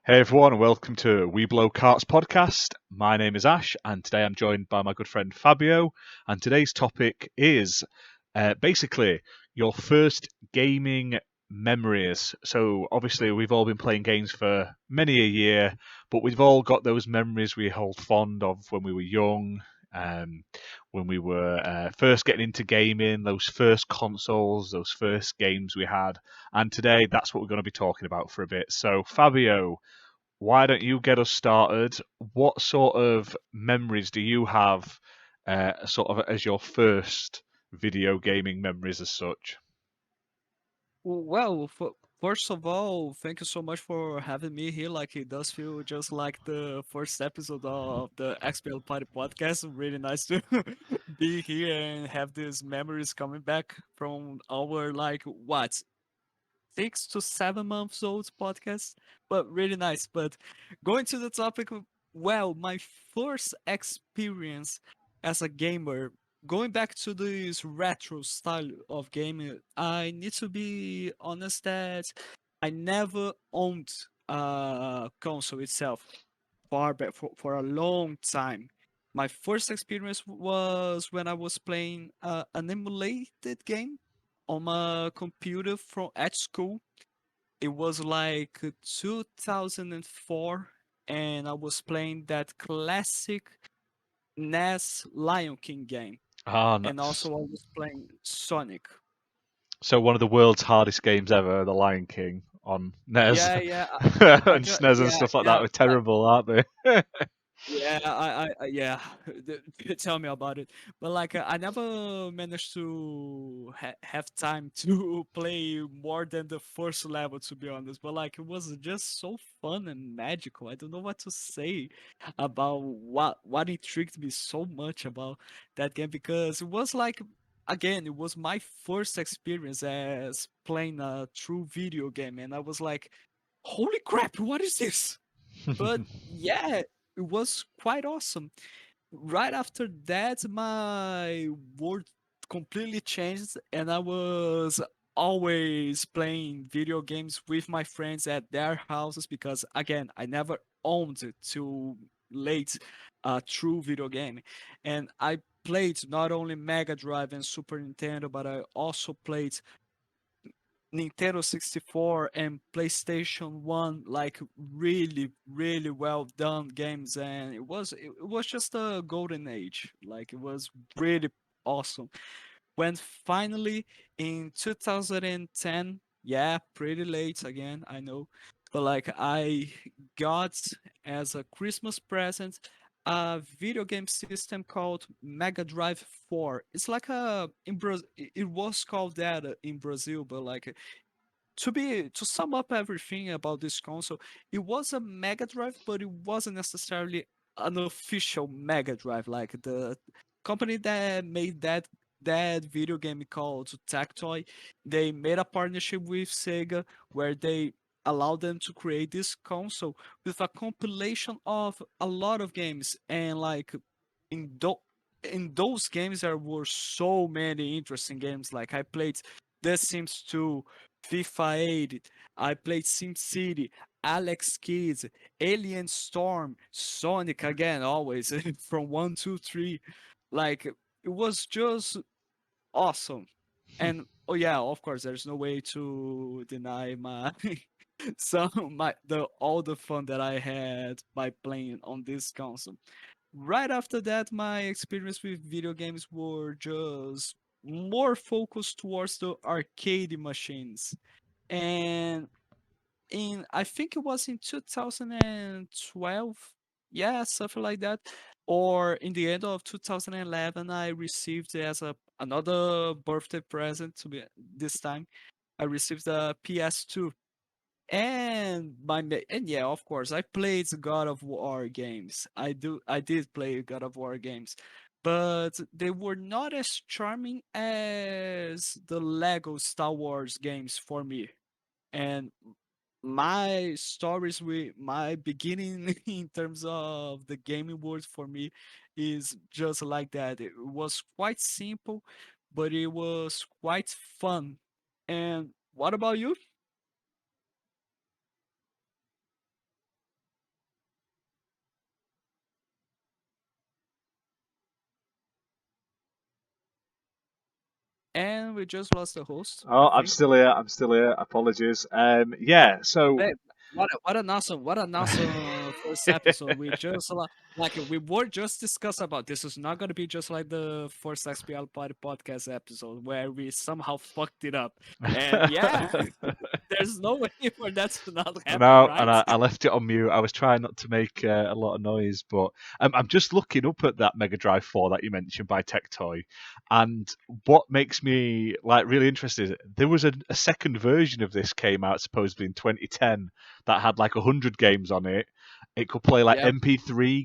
Hey everyone, and welcome to We Blow Carts podcast. My name is Ash, and today I'm joined by my good friend Fabio. And today's topic is basically your first gaming memories. So, obviously, we've all been playing games for many a year, but we've all got those memories we hold fond of when we were young, um, when we were first getting into gaming, those first consoles, those first games we had. And today, that's what we're going to be talking about for a bit. So, Fabio, why don't you get us started? What sort of memories do you have, sort of as your first video gaming memories as such? Well, first of all, thank you so much for having me here. Like, it does feel just like the first episode of the XPL Party podcast. Really nice to be here and have these memories coming back from our, like, what, 6 to 7 months old podcast. But really nice. But going to the topic, well, my first experience as a gamer, going back to this retro style of gaming, I need to be honest that I never owned a console itself far back for a long time. My first experience was when I was playing an emulated game on my computer from at school. It was like 2004, and I was playing that classic NES Lion King game, Ah, and also I was playing Sonic. so one of the world's hardest games ever, The Lion King on NES Yeah, yeah, and SNES and yeah, stuff like that yeah. were terrible, aren't they? Yeah, yeah. Tell me about it. But like, I never managed to have time to play more than the first level, to be honest. But like, it was just so fun and magical. I don't know what to say about what intrigued me so much about that game, because it was like, again, it was my first experience as playing a true video game, and I was like, holy crap, what is this? But yeah, it was quite awesome. Right after that, my world completely changed, and I was always playing video games with my friends at their houses because, again, I never owned it to late a true video game. And I played not only Mega Drive and Super Nintendo, but I also played Nintendo 64 and PlayStation 1, like really really well done games, and it was just a golden age. Like, it was really awesome. When finally in 2010, yeah, pretty late again, I know, but like, I got as a Christmas present a video game system called Mega Drive 4. It's like a in Brazil, it was called that in Brazil, but like, to sum up everything about this console, it was a Mega Drive, but it wasn't necessarily an official Mega Drive. Like, the company that made that video game called Tactoy, they made a partnership with Sega where they allowed them to create this console with a compilation of a lot of games, and like, in do- in those games there were so many interesting games. Like, I played The Sims 2, FIFA 8, I played SimCity, Alex Kids, Alien Storm, Sonic again, always from 1, 2, 3. Like, it was just awesome. And oh yeah, of course, there's no way to deny my my the all the fun that I had by playing on this console. Right after that, my experience with video games were just more focused towards the arcade machines. And in, I think it was in 2012, yeah, something like that, or in the end of 2011, I received as a another birthday present, to be this time I received the PS2. And and yeah, of course, I played God of War games. I did play God of War games, but they were not as charming as the Lego Star Wars games for me. And my stories with my beginning in terms of the gaming world for me is just like that. It was quite simple, but it was quite fun. And what about you? And we just lost the host, I Oh, I'm think. still here. I'm still here. Apologies. Yeah. So Hey, what an awesome first episode. We just like we were just discussing about this is not gonna be just like the first XPL Party podcast episode where we somehow fucked it up. And yeah, there's no way for that to not happen, no, and right? I left it on mute. I was trying not to make a lot of noise, but I'm just looking up at that Mega Drive 4 that you mentioned by Tectoy, and what makes me like really interested, there was a second version of this came out supposedly in 2010 that had like 100 games on it. It could play like Yeah. MP3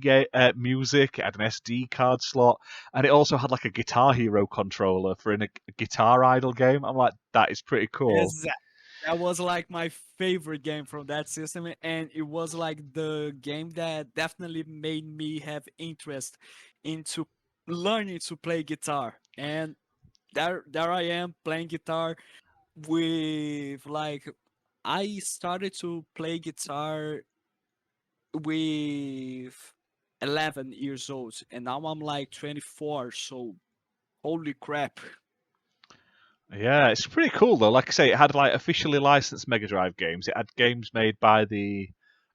music. It had an SD card slot, and it also had like a Guitar Hero controller for a Guitar Idol game. I'm like, that is pretty cool. Exactly. That was like my favorite game from that system, and it was like the game that definitely made me have interest into learning to play guitar. And there I am playing guitar with like I started to play guitar with 11 years old, and now I'm like 24. So holy crap! Yeah, it's pretty cool though. Like I say, it had like officially licensed Mega Drive games. It had games made by the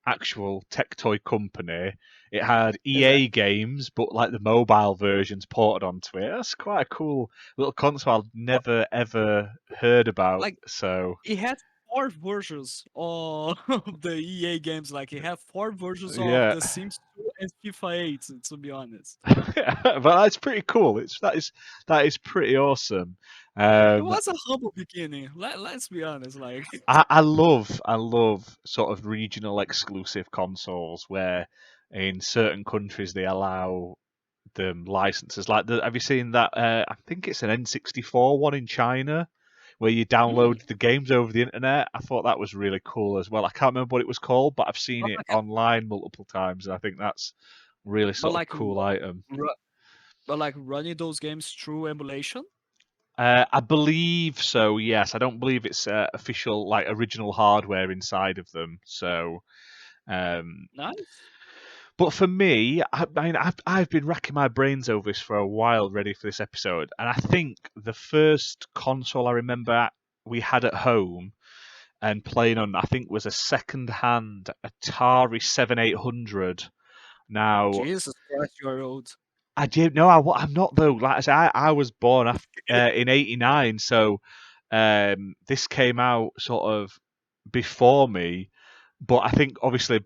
actual Tectoy company. It had Is that EA games, but like the mobile versions ported onto it. That's quite a cool little console I've what never ever heard about. like So it had four versions of the EA games. Like it had four versions of yeah, The Sims 2 and FIFA 8. To be honest, but that's pretty cool. That is pretty awesome. it Um, was a humble beginning. Let's be honest. Like I love sort of regional exclusive consoles where in certain countries they allow them licenses. Like, have you seen that? I think it's an N64 one in China where you mm, download the games over the internet. I thought that was really cool as well. I can't remember what it was called, but I've seen but it like, online multiple times, and I think that's really but sort of like, cool item. ru- but like running those games through emulation. I believe so. Yes, I don't believe it's official, like original hardware inside of them. So, um, Nice. but for me, I mean, I've been racking my brains over this for a while, ready for this episode, and I think the first console I remember we had at home and playing on, I think, was a second-hand Atari 7800. Now, Jesus Christ, you're old. I did no, I'm not though. Like I say, I was born after, in '89, so this came out sort of before me. But I think obviously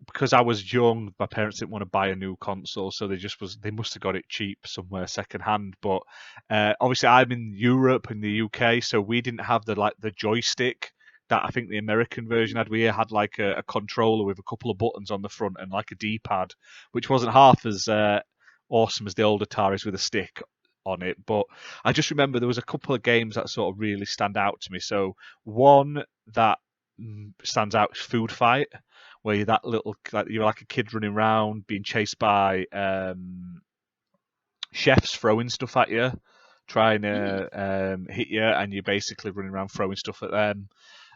because I was young, my parents didn't want to buy a new console, so they must have got it cheap somewhere second hand. But obviously I'm in Europe in the UK, so we didn't have the joystick that I think the American version had. We had like a controller with a couple of buttons on the front and like a D-pad, which wasn't half as awesome as the old Ataris with a stick on it. But I just remember there was a couple of games that sort of really stand out to me. So one that stands out is Food Fight, where you're that little, like you're like a kid running around being chased by chefs throwing stuff at you, trying Mm, to hit you, and you're basically running around throwing stuff at them.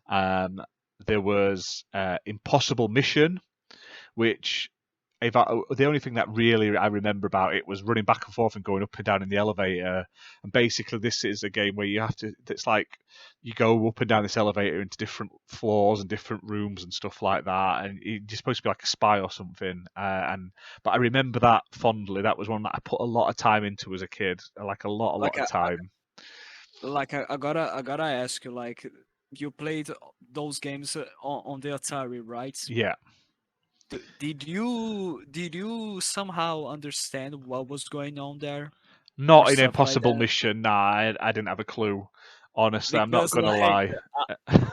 Um, there was Impossible Mission, which the only thing that really I remember about it was running back and forth and going up and down in the elevator. And basically, this is a game where you have to. It's like you go up and down this elevator into different floors and different rooms and stuff like that. And you're supposed to be like a spy or something. But I remember that fondly. That was one that I put a lot of time into as a kid. Like a lot like of time. I gotta ask you, like, you played those games on the Atari, right? Yeah. Did you somehow understand what was going on there or Not in stuff like Impossible that? Mission. Nah, I didn't have a clue. Honestly, I'm not Because gonna like lie.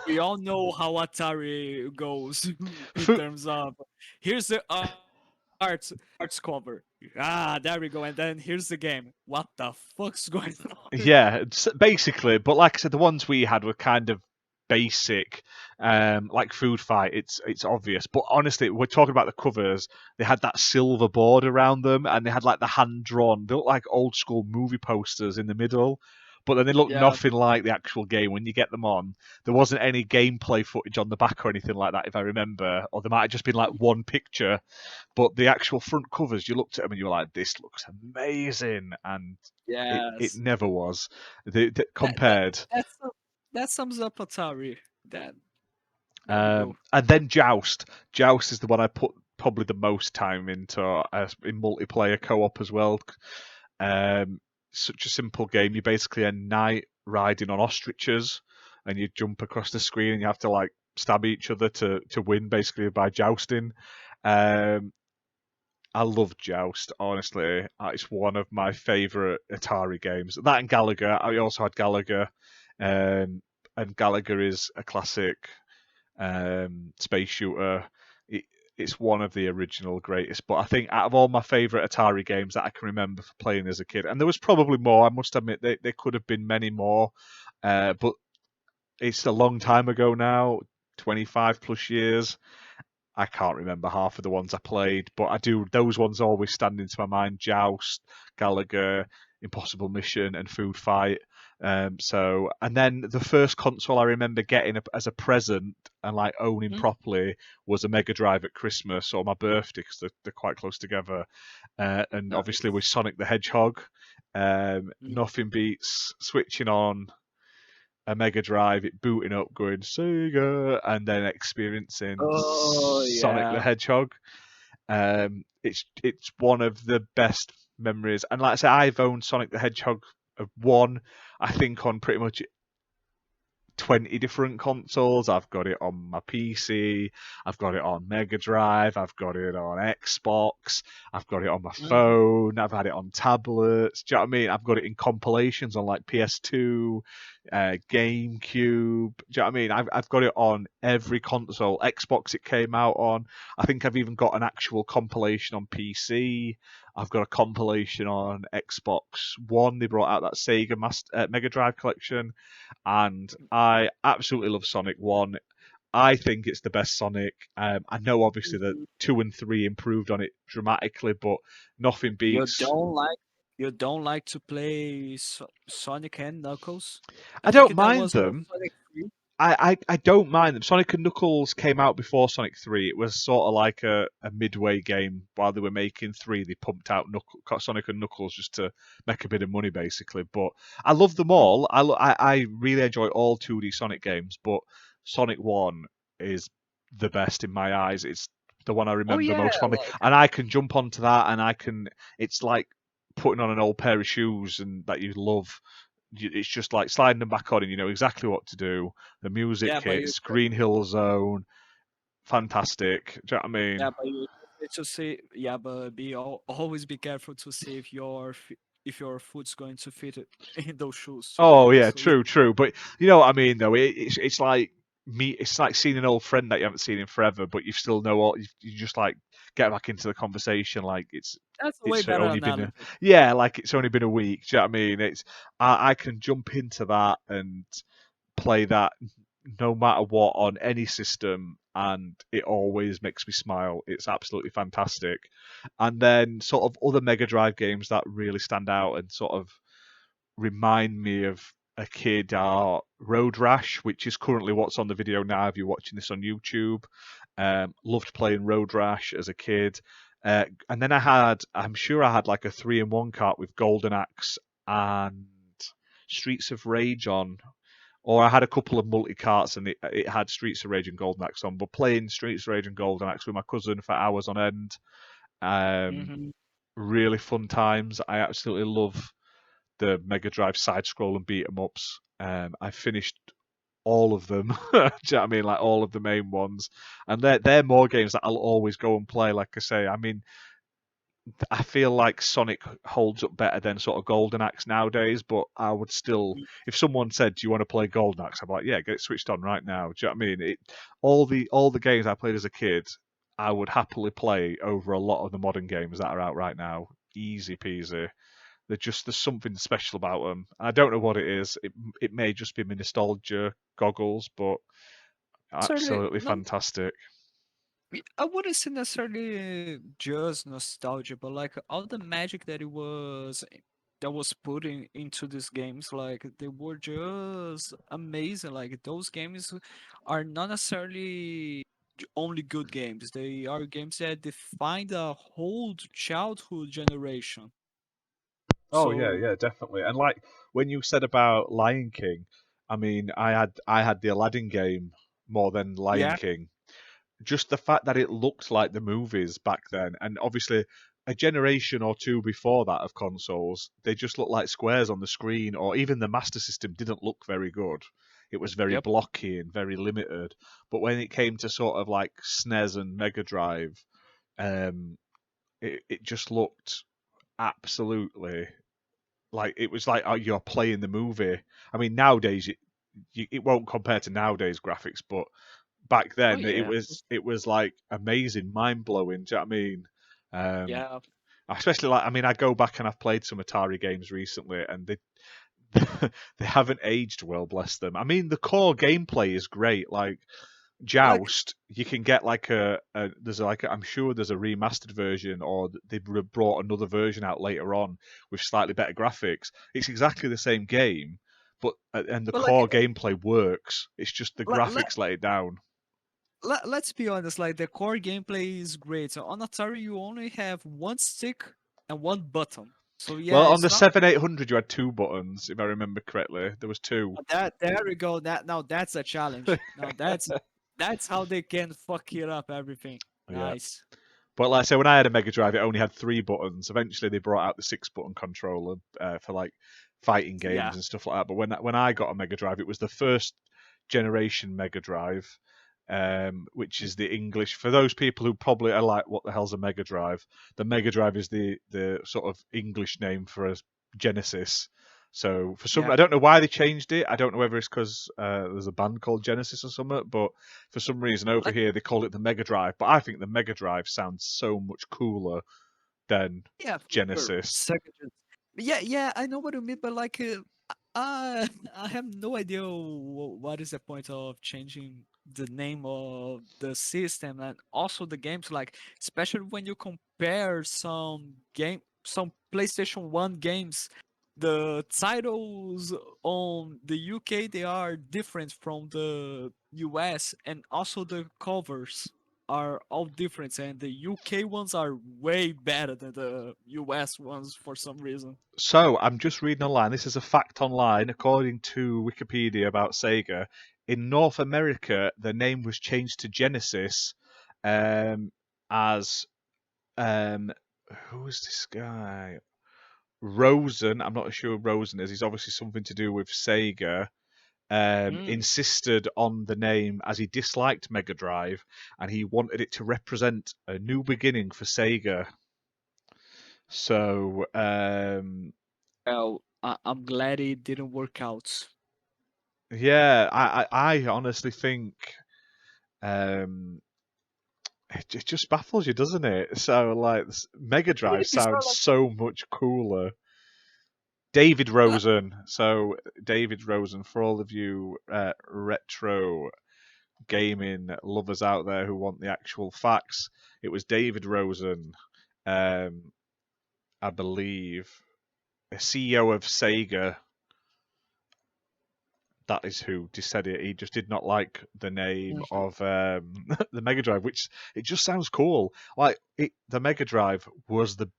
we all know how Atari goes in Fu- terms of here's the arts arts cover. Ah, there we go. And then here's the game. What the fuck's going on? Yeah, basically. But like I said, the ones we had were kind of basic, like Food Fight. It's obvious, but honestly, we're talking about the covers. They had that silver board around them, and they had like the hand drawn. They look like old school movie posters in the middle. but then they look Yeah. nothing like the actual game when you get them on. There wasn't any gameplay footage on the back or anything like that, if I remember, or there might have just been like one picture. But the actual front covers, you looked at them and you were like, "This looks amazing," and it Yes. never was. That that Compared. that sums up Atari. That there we go. And then Joust. Joust is the one I put probably the most time into in multiplayer co-op as well. Such a simple game. You're basically a knight riding on ostriches, and you jump across the screen, and you have to like stab each other to win, basically by jousting. Um, I love Joust, honestly. It's one of my favourite Atari games. That and Gallagher. I also had Gallagher, and Gallagher is a classic space shooter. It, it's one of the original greatest. But I think out of all my favourite Atari games that I can remember for playing as a kid, and there was probably more. I must admit, there could have been many more, but it's a long time ago now, 25 plus years. I can't remember half of the ones I played, but I do. Those ones always stand into my mind: Joust, Gallagher, Impossible Mission, and Food Fight. And then the first console I remember getting as a present and like owning Mm, properly was a Mega Drive at Christmas or my birthday because they're quite close together. And obviously with nice. Sonic the Hedgehog, Mm. nothing beats switching on a Mega Drive, it booting up, going Sega, and then experiencing Oh Sonic the yeah. Hedgehog. It's one of the best memories, and like I say, I've owned Sonic the Hedgehog of one, I think, on pretty much 20 different consoles. I've got it on my PC, I've got it on Mega Drive, I've got it on Xbox, I've got it on my Mhm. phone, I've had it on tablets. Do you know what I mean? I've got it in compilations on like PS2, GameCube. Do you know what I mean? I've got it on every console. Xbox it came out on. I think I've even got an actual compilation on PC. I've got a compilation on Xbox One. They brought out that Mega Drive collection, and I absolutely love Sonic 1. I think it's the best Sonic. I know obviously that Mhm. 2 and 3 improved on it dramatically, but nothing You beats. don't like you don't like to play Sonic and Knuckles? I I think don't that mind was on them. Sonic 3. I don't mind them. Sonic and Knuckles came out before Sonic 3. It was sort of like a midway game while they were making 3. They pumped out Sonic and Knuckles just to make a bit of money, basically. But I love them Mm. all. I really enjoy all 2D Sonic games, but Sonic 1 is the best in my eyes. It's the one I Oh remember yeah, most fondly. like And I can jump onto that, and it's like putting on an old pair of shoes and that you love. It's just like sliding them back on, and you know exactly what to do. The music yeah, but hits, Green Hill Zone, fantastic. Do you know what I mean? you need to say yeah, but always be careful to see if if your foot's going to fit it in those shoes to be Oh honest. yeah, So yeah. true, true. But you know what I mean, though. It's like me. It's like seeing an old friend that you haven't seen in forever, but you still know all. You just like get back into the conversation. Like That's a way it's better only been a analogy. yeah, like it's only been a week. Do you know what I mean? I can jump into that and play that no matter what on any system, and it always makes me smile. It's absolutely fantastic. And then sort of other Mega Drive games that really stand out and sort of remind me of a kid are Road Rash, which is currently what's on the video now if you're watching this on YouTube. Loved playing Road Rash as a kid. And then I'm sure I had like a 3-in-1 cart with Golden Axe and Streets of Rage on, or I had a couple of multi carts and it had Streets of Rage and Golden Axe on. But playing Streets of Rage and Golden Axe with my cousin for hours on end, um, Hmm. really fun times. I absolutely love the Mega Drive side scroll and beat 'em ups. I finished all of them. Do you know what I mean? Like all of the main ones, and they're more games that I'll always go and play. Like I say, I mean, I feel like Sonic holds up better than sort of Golden Axe nowadays, but I would still, if someone said, "Do you want to play Golden Axe?" I'm like, "Yeah, get it switched on right now." Do you know what I mean? All the games I played as a kid, I would happily play over a lot of the modern games that are out right now. Easy peasy. There's something special about them. I don't know what it is. It may just be my nostalgia goggles, but Certainly, absolutely no, fantastic. I wouldn't say necessarily just nostalgia, but like all the magic that it was. that was put into these games, like they were just amazing. Like those games are not necessarily only good games. They are games that define a whole childhood generation. Oh yeah, So yeah, definitely. And like when you said about Lion King, I mean, I had the Aladdin game more than Lion yeah, King. Just the fact that it looked like the movies back then, and obviously a generation or two before that of consoles, they just looked like squares on the screen, or even the Master System didn't look very good. It was very yep. blocky and very limited. But when it came to sort of like SNES and Mega Drive, um, it just looked absolutely like it was like, oh, you're playing the movie. I mean, nowadays it won't compare to nowadays graphics, but back Oh then yeah, it was like amazing, mind blowing. Do you know what I mean? Um, yeah. especially like, I mean, I go back and I've played some Atari games recently, and they they haven't aged well, bless them. I mean, the core gameplay is great. Like Like Joust, you can get like there's like I'm sure there's a remastered version, or they've brought another version out later on with slightly better graphics. It's exactly the same game, but and the but like core gameplay works. It's just the let, let, graphics let it down. let's be honest, like the core gameplay is great. So on Atari you only have one stick and one button. So yeah, Well, on it's the not 7800, you had two buttons, if I remember correctly. There was two. that. There we go. That now that's a challenge. Now that's how they can fuck it up everything. Yeah. Nice. But like I say, when I had a Mega Drive, it only had three buttons. Eventually, they brought out the six-button controller for like fighting Yeah. games and stuff like that. But when I got a Mega Drive, it was the first generation Mega Drive, which is the English. For those people who probably are like, "What the hell's a Mega Drive?" The Mega Drive is the sort of English name for a Genesis. So for some, Yeah. I don't know why they changed it. I don't know whether it's because there's a band called Genesis or something, but for some reason over Like here they call it the Mega Drive. But I think the Mega Drive sounds so much cooler than yeah, for sure. Genesis. Second. Yeah, yeah, I know what you mean, but like I I have no idea what is the point of changing the name of the system and also the games, like especially when you compare some PlayStation 1 games, the titles on the UK they are different from the US, and also the covers are all different, and the UK ones are way better than the US ones for some reason. So I'm just reading online. This is a fact online, according to Wikipedia about Sega. In North America, the name was changed to Genesis, as who is this guy? Rosen. I'm not sure who Rosen is. He's obviously something to do with Sega. Mm. Insisted on the name as he disliked Mega Drive and he wanted it to represent a new beginning for Sega. So, Well, I'm glad it didn't work out. yeah, I honestly think um, it just baffles you, doesn't it? So, like, Mega Drive It's sounds not like so much cooler. David Rosen. So, David Rosen, for all of you retro gaming lovers out there who want the actual facts, it was David Rosen, um, I believe, a CEO of Sega. That is who just said it. He just did not like the name Mhm. of the Mega Drive, which it just sounds cool. Like the Mega Drive was the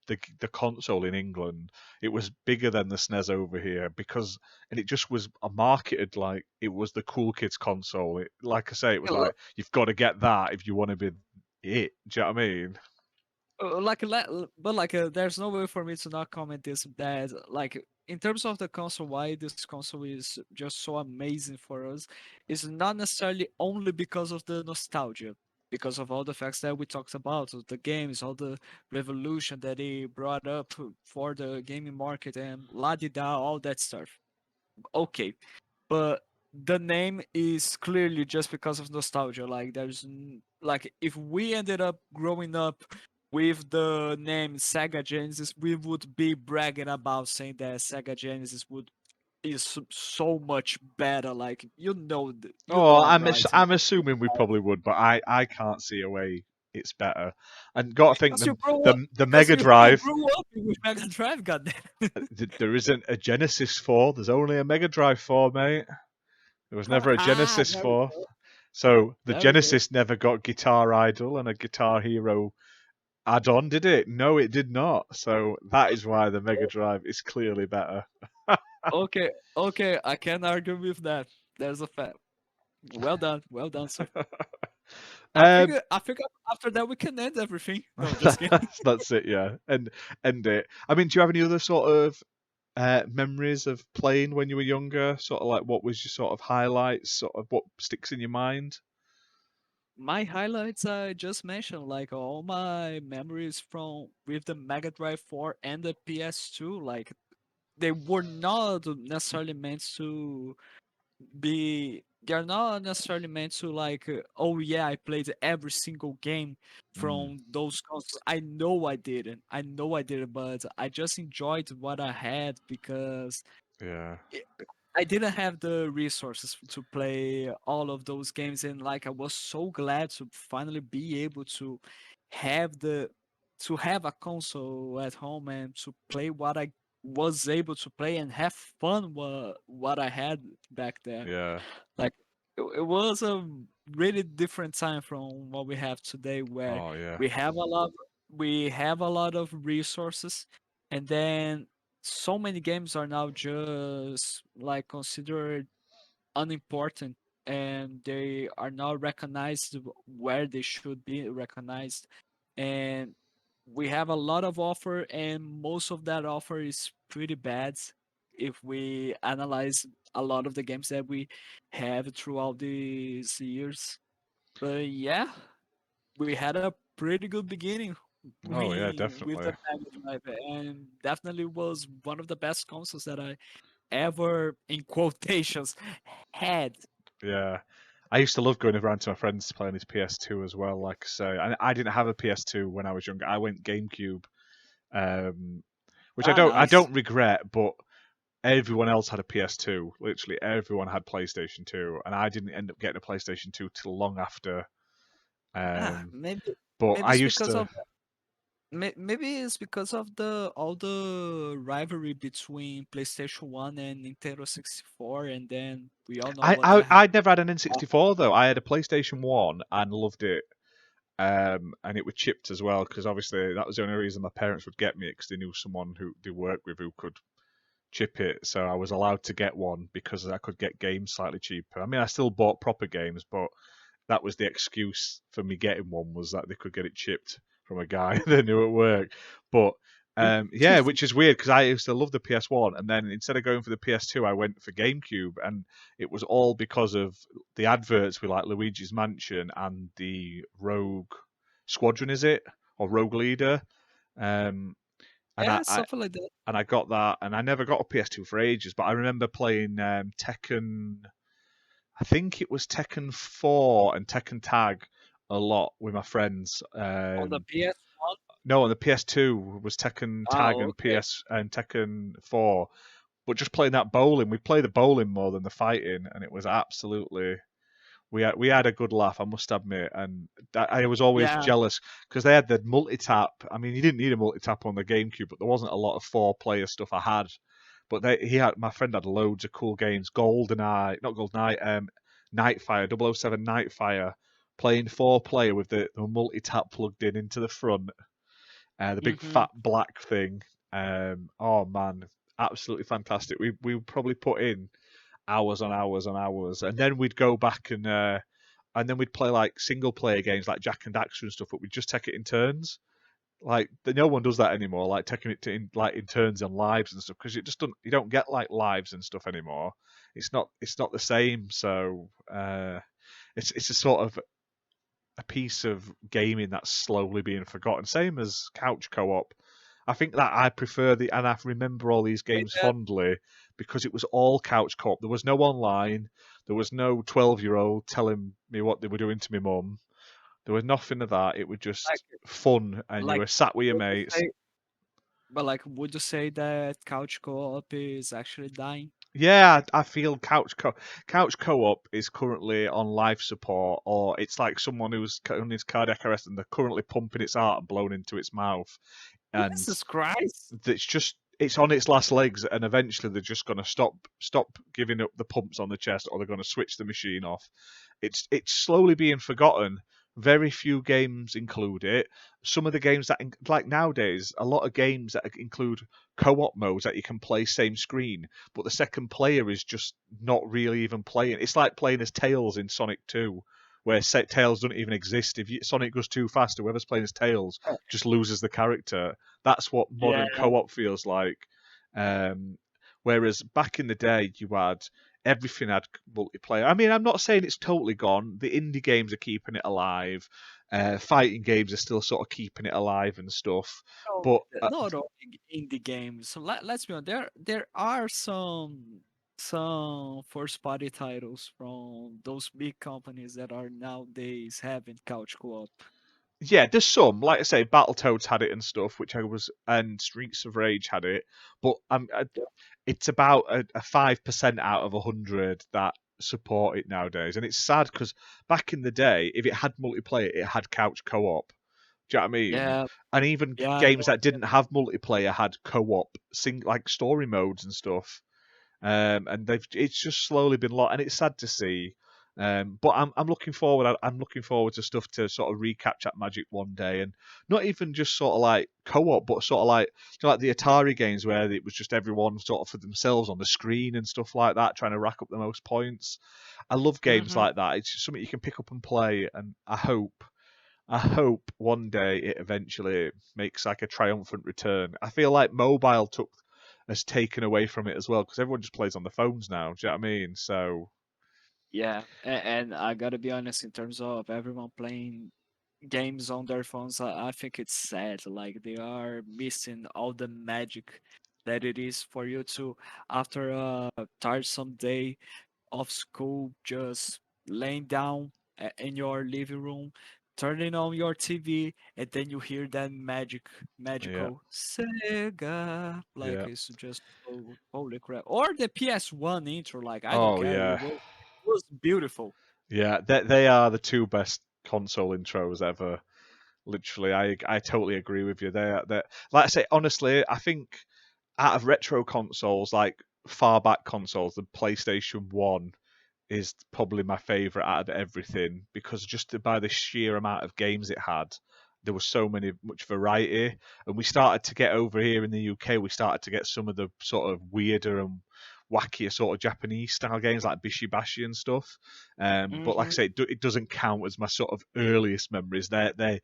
console in England. It was bigger than the SNES over here because, and it just was marketed like it was the cool kids console. Like I say, it was Yeah, like you've got to get that if you want to be it. Do you know what I mean? but like there's no way for me to not comment this, that like in terms of the console, why this console is just so amazing for us is not necessarily only because of the nostalgia, because of all the facts that we talked about, of the games, all the revolution that they brought up for the gaming market and la di da, all that stuff. Okay, but the name is clearly just because of nostalgia. Like like if we ended up growing up with the name Sega Genesis, we would be bragging about saying that Sega Genesis would is so much better. Like you Oh, know I'm right. I'm assuming we probably would, but I can't see a way it's better. And got to think Because you grow up. the Because Mega you Drive. grew up with Mega Drive. Goddamn. There isn't a Genesis 4. There's only a Mega Drive 4, mate. There was never a Genesis There we 4. go. So the There we go. Genesis never got Guitar Idol and a Guitar Hero add-on, did it? No, it did not. So that is why the Mega Drive is clearly better. Okay, okay, I can't argue with that. There's a fact. Well done, sir. um, I think after that we can end everything. No, just kidding. that's it, yeah. And end it. I mean, do you have any other sort of memories of playing when you were younger? Sort of like what was your sort of highlights? Sort of what sticks in your mind? My highlights I just mentioned, like all my memories from with the Mega Drive 4 and the PS2, like they were not necessarily meant to be they're not necessarily meant to like oh yeah, I played every single game Mm, from those consoles. I know I didn't, but I just enjoyed what I had because yeah, i I didn't have the resources to play all of those games, and like I was so glad to finally be able to have the to have a console at home and to play what I was able to play and have fun what I had back there. yeah. Like it was a really different time from what we have today, where Oh, yeah. we have a lot we have a lot of resources, and then so many games are now just like considered unimportant, and they are not recognized where they should be recognized. And we have a lot of offer, and most of that offer is pretty bad if we analyze a lot of the games that we have throughout these years. But yeah, we had a pretty good beginning Oh, yeah, with definitely. the Mega Drive, and definitely was one of the best consoles that I ever, in quotations, had. Yeah. I used to love going around to my friends playing his PS2 as well. Like I say, I didn't have a PS2 when I was younger. I went GameCube, um, which Ah, I nice. don't regret. But everyone else had a PS2. Literally everyone had PlayStation 2, and I didn't end up getting a PlayStation 2 till long after. Ah, Um, maybe but maybe I it's used because to. of maybe it's because of the all the rivalry between PlayStation 1 and Nintendo 64, and then we all know what that I'd happened. never had an N64 though. I had a PlayStation 1 and loved it. And it was chipped as well because obviously that was the only reason my parents would get me it because they knew someone who they worked with who could chip it. So I was allowed to get one because I could get games slightly cheaper. I mean, I still bought proper games, but that was the excuse for me getting one was that they could get it chipped from a guy they knew at work. But yeah, which is weird because I used to love the PS1, and then instead of going for the PS2, I went for GameCube, and it was all because of the adverts with like Luigi's Mansion and the Rogue Squadron, is it, or Rogue Leader? Um, and Yeah, something like that. I got that, and I never got a PS2 for ages, but I remember playing Tekken. I think it was Tekken 4 and Tekken Tag a lot with my friends. On the PS1. No, on the PS2 was Tekken Ah, Tag and okay. Tekken 4. But just playing that bowling, we play the bowling more than the fighting, and it was absolutely we had a good laugh, I must admit, and I was always Yeah. jealous because they had the multi tap. I mean, you didn't need a multi tap on the GameCube, but there wasn't a lot of 4 player stuff I had. But he had my friend had loads of cool games. GoldenEye, not GoldenEye, Nightfire, 007 Nightfire, playing 4 player with the multi tap plugged in into the front, the big Mm-hmm. fat black thing. Oh man, absolutely fantastic. We would probably put in hours on hours on hours, and then we'd go back and then we'd play like single player games like Jack and Daxter and stuff, but we'd just take it in turns. Like no one does that anymore. Like taking it in turns on lives and stuff because you don't get like lives and stuff anymore. It's not the same. So it's a sort of a piece of gaming that's slowly being forgotten. Same as couch co-op. I think that I prefer and I remember all these Play games that. fondly because it was all couch co-op. There was no online. There was no 12-year-old telling me what they were doing to my mum. There was nothing of that. It was Like just fun, and you like were sat with your would you mates. say but like would you say that couch co-op is actually dying? Yeah, I feel couch co-op is currently on life support, or it's like someone who's on his cardiac arrest and they're currently pumping its heart and blowing into its mouth, and Jesus Christ! it's on its last legs, and eventually they're just going to stop giving up the pumps on the chest, or they're going to switch the machine off. It's slowly being forgotten. Very few games include it. Some of the games that like nowadays, a lot of games that include co-op modes that you can play same screen, but the second player is just not really even playing. It's like playing as Tails in Sonic 2, where Tails doesn't even exist. If Sonic goes too fast, whoever's playing as Tails just loses the character. That's what Yeah. modern co-op feels like. Um, whereas back in the day, you had everything had multiplayer. I mean, I'm not saying it's totally gone. The indie games are keeping it alive. Fighting games are still sort of keeping it alive and stuff. No, But not all indie games. So let's be honest. There are some first party titles from those big companies that are nowadays having couch co-op. yeah, there's some. Like I say, Battletoads had it and stuff, and Streets of Rage had it. But Yeah. it's about a 5% out of 100 that support it nowadays, and it's sad because back in the day, if it had multiplayer, it had couch co-op. Do you know what I mean? Yeah, And even yeah, I games know. that didn't have multiplayer had co-op, like story modes and stuff. And it's just slowly been lost, and it's sad to see. But I'm looking forward. I'm looking forward to stuff to sort of recapture that magic one day, and not even just sort of like co-op, but sort of like like the Atari games where it was just everyone sort of for themselves on the screen and stuff like that, trying to rack up the most points. I love games Hmm. like that. It's just something you can pick up and play, and I hope one day it eventually makes like a triumphant return. I feel like mobile has taken away from it as well because everyone just plays on the phones now. Do you know what I mean? So Yeah, and I gotta be honest, in terms of everyone playing games on their phones, I think it's sad. Like they are missing all the magic that it is for you to, after a tiresome day of school, just laying down in your living room, turning on your TV, and then you hear that yeah, magical Sega. Like yeah. it's just oh, holy crap. Or the PS1 intro, like I don't Oh care. yeah, It was beautiful. yeah. They are the two best console intros ever. Literally, I totally agree with you. They like I say honestly, I think out of retro consoles, like far back consoles, the PlayStation One is probably my favorite out of everything because just by the sheer amount of games it had, there was much variety, and we started to get over here in the UK. We started to get some of the sort of weirder and wackier sort of Japanese style games like Bishi Bashi and stuff. But like I Hmm. say, it doesn't count as my sort of earliest memories. They're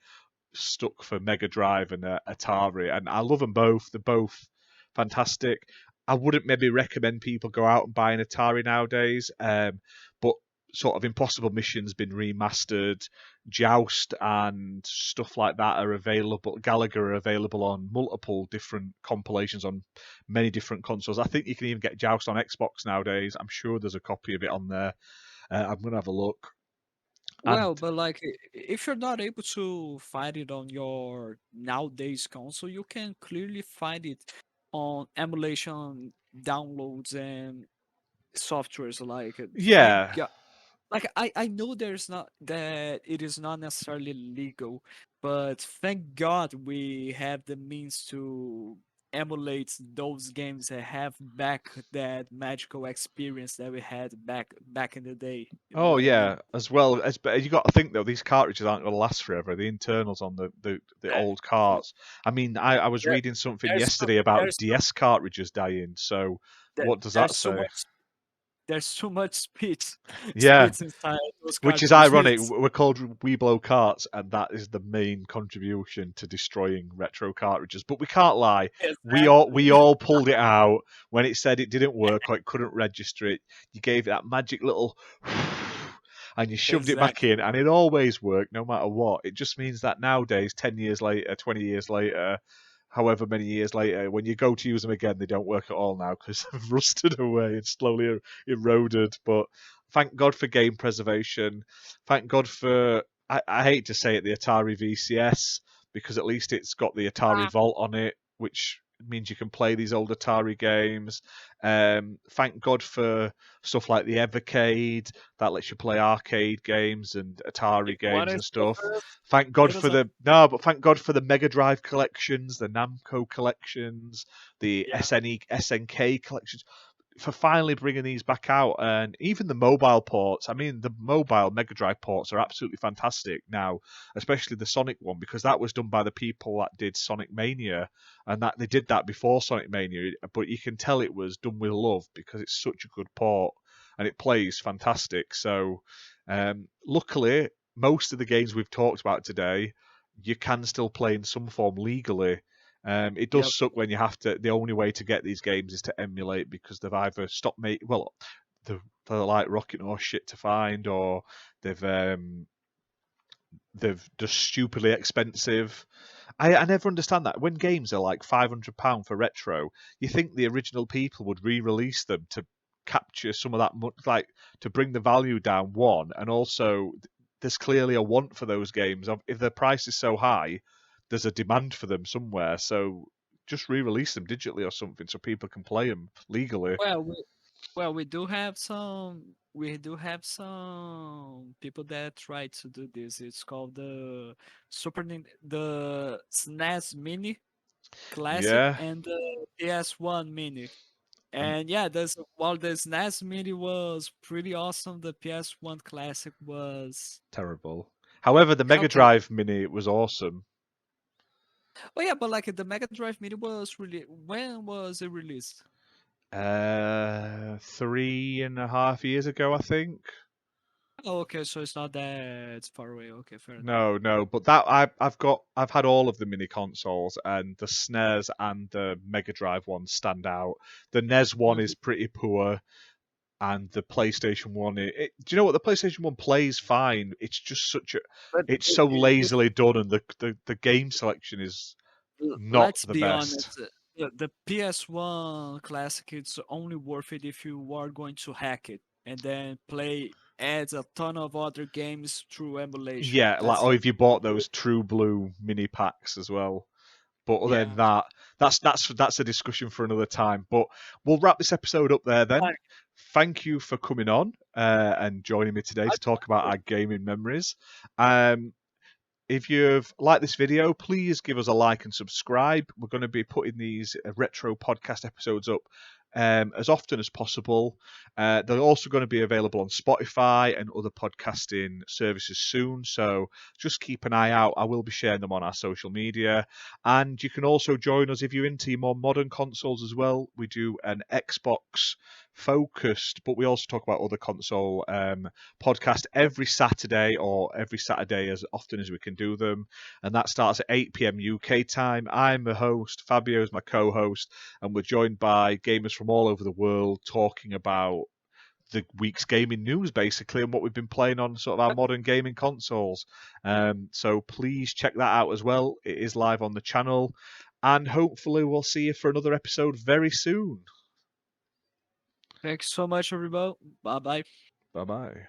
stuck for Mega Drive and Atari, and I love them both. They're both fantastic. I wouldn't maybe recommend people go out and buy an Atari nowadays, but sort of Impossible Mission's been remastered. Joust and stuff like that are available. Gallagher are available on multiple different compilations on many different consoles. I think you can even get Joust on Xbox nowadays. I'm sure there's a copy of it on there. I'm gonna have a look. And Well, but like if you're not able to find it on your nowadays console, you can clearly find it on emulation downloads and softwares. Like thank yeah, God. Like I know there's not that it is not necessarily legal, but thank God we have the means to emulate those games that have back that magical experience that we had back in the day. You know oh what I yeah, mean? as well as but you got to think though these cartridges aren't going to last forever. The internals on the old Exactly. carts. I mean, I was There, reading something there's too, yesterday about there's too, DS cartridges dying. So there, what does that there's too say? much there's too much speed Yeah, speeds inside those which is ironic. cartridges. We're called We Blow Carts, and that is the main contribution to destroying retro cartridges. But we can't lie. We Exactly. all pulled it out when it said it didn't work or it couldn't register it. You gave it that magic little, and you shoved it back in, Exactly. and it always worked, no matter what. It just means that nowadays, 10 years later, 20 years later, however many years later, when you go to use them again, they don't work at all now because they've rusted away and slowly eroded. But thank God for game preservation. Thank God for I hate to say it, the Atari VCS because at least it's got the Atari Ah, Vault on it, which means you can play these old Atari games. Thank God for stuff like the Evercade that lets you play arcade games and Atari What games and is the stuff. first Thank God for dinosaur? thank God for the Mega Drive collections, the Namco collections, the Yeah. SNK collections, for finally bringing these back out, and even the mobile ports. I mean, the mobile Mega Drive ports are absolutely fantastic now, especially the Sonic one, because that was done by the people that did Sonic Mania, and that they did that before Sonic Mania, but you can tell it was done with love because it's such a good port and it plays fantastic. So, luckily, most of the games we've talked about today, you can still play in some form legally. It Yep. does suck when you have to. The only way to get these games is to emulate, because they've either stopped making. Well, they're like rocket or shit to find, or they've just stupidly expensive. I never understand that. When games are like £500 for retro, you think the original people would re-release them to capture some of that, like to bring the value down. One, and also there's clearly a want for those games. If the price is so high, there's a demand for them somewhere. So just re-release them digitally or something so people can play them legally. Well, we do have some. We do have some people that try to do this. It's called the the SNES Mini Classic Yeah, and the PS1 Mini. and And yeah, this while the SNES Mini was pretty awesome, the PS1 Classic was terrible. However, the Mega complete. Drive Mini was awesome. Oh yeah, but like the Mega Drive Mini was really, when was it released? 3.5 years ago, I think. Oh, okay, so it's not that far away. Okay, fair enough. No, no, but I've had all of the mini consoles, and the SNES and the Mega Drive one stand out. The NES one Mhm. is pretty poor, and the PlayStation one. Do you know what? The PlayStation one plays fine. It's just But it's so lazily done, and the game selection is not let's the be best. honest. The PS1 Classic, it's only worth it if you are going to hack it and then play adds a ton of other games through emulation. Yeah, like, That's or it. if you bought those True Blue mini packs as well. But other than Yeah. that, that's a discussion for another time. But we'll wrap this episode up there then. Fine. Thank you for coming on and joining me today to talk about our gaming memories. Um, if you've liked this video, please give us a like and subscribe. We're going to be putting these retro podcast episodes up as often as possible. They're also going to be available on Spotify and other podcasting services soon, so just keep an eye out. I will be sharing them on our social media. And you can also join us if you're into your more modern consoles as well. We do an Xbox focused, but we also talk about other console podcast every Saturday, or every Saturday as often as we can do them. And that starts at 8 p.m. UK time. I'm the host, Fabio is my co host, and we're joined by gamers from all over the world talking about the week's gaming news, basically, and what we've been playing on sort of our modern gaming consoles. So please check that out as well. It is live on the channel, and hopefully we'll see you for another episode very soon. Thanks so much, everybody. Bye bye. Bye bye.